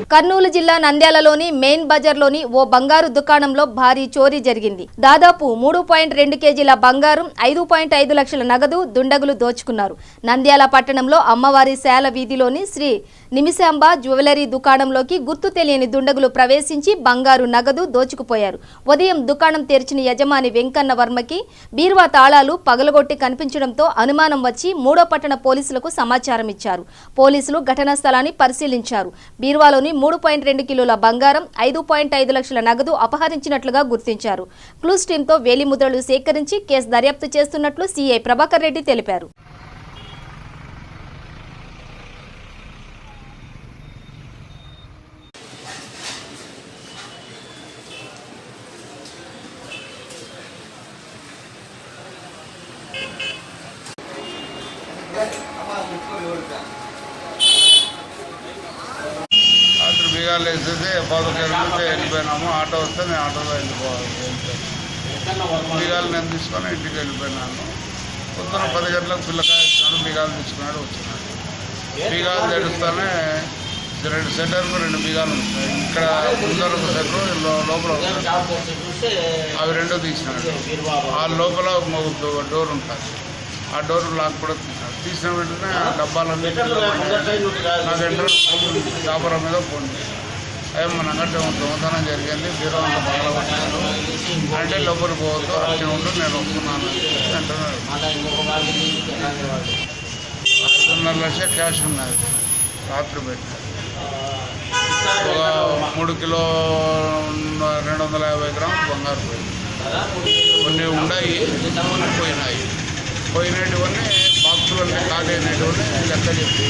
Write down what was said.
కర్నూలు జిల్లా నంద్యాలలోని మెయిన్ బజార్లోని ఓ బంగారు దుకాణంలో భారీ చోరీ జరిగింది. దాదాపు 3.2 కేజీల బంగారం, 5.5 లక్షల నగదు దుండగులు దోచుకున్నారు. నంద్యాల పట్టణంలో అమ్మవారి శాల వీధిలోని శ్రీ నిమిషాంబ జ్యువెలరీ దుకాణంలోకి గుర్తు తెలియని దుండగులు ప్రవేశించి బంగారు నగదు దోచుకుపోయారు. ఉదయం దుకాణం తెరిచిన యజమాని వెంకన్న వర్మకి బీరువా తాళాలు పగలగొట్టి కనిపించడంతో అనుమానం వచ్చి మూడో పట్టణ పోలీసులకు సమాచారం ఇచ్చారు. పోలీసులు ఘటనా స్థలాన్ని పరిశీలించారు. బీరువాలోని 3.2 కిలోల బంగారం, 5.5 లక్షల నగదు అపహరించినట్లుగా గుర్తించారు. క్లూస్ టీంతో వేలిముద్రలు సేకరించి కేసు దర్యాప్తు చేస్తున్నట్లు సీఐ ప్రభాకర్ రెడ్డి తెలిపారు. బీగాలు వేసేసి పాదకేళ్ళకి వెళ్ళిపోయినాము. ఆటో వస్తే నేను ఆటోలో వెళ్ళిపోవాలి. బీగాలు నేను తీసుకొని ఇంటికి వెళ్ళిపోయినాను. పొద్దున 10 గంటలకు పిల్లకాయ ఇచ్చినాడు, బీగాలు తీసుకున్నాడు, వచ్చినాడు. బీగాలు తెరుస్తానే 2 సెంటర్కు 2 బీగాలు ఉంటాయి. ఇక్కడ ముందర ఒక సెంటర్, లోపల అవి 2 తీసినాడు. ఆ లోపల డోర్ ఉంటుంది. ఆ డోర్ లాక్ కూడా తీసిన వెంటనే ఆ డబ్బాలన్నీ నాకు ఎంట్రన్స్ చాపర మీద పోండి మన అంగట్లో దొంగతనం జరిగింది, బీరో అంత బాగా పట్టినాను అంటే లోపలికి పోవద్దు, అట్టే ఉంటూ నేను వస్తున్నాను వెంటనే 5.5 లక్షల క్యాష్ ఉన్నది. రాత్రి పెట్టి ఒక 3 కిలో 250 గ్రాములు బంగారు పోయింది. కొన్ని ఉన్నాయి, పోయినాయి. పోయినటువంటి బాక్సులన్నీ ఖాళీ అయినటువంటి లెక్క చెప్పి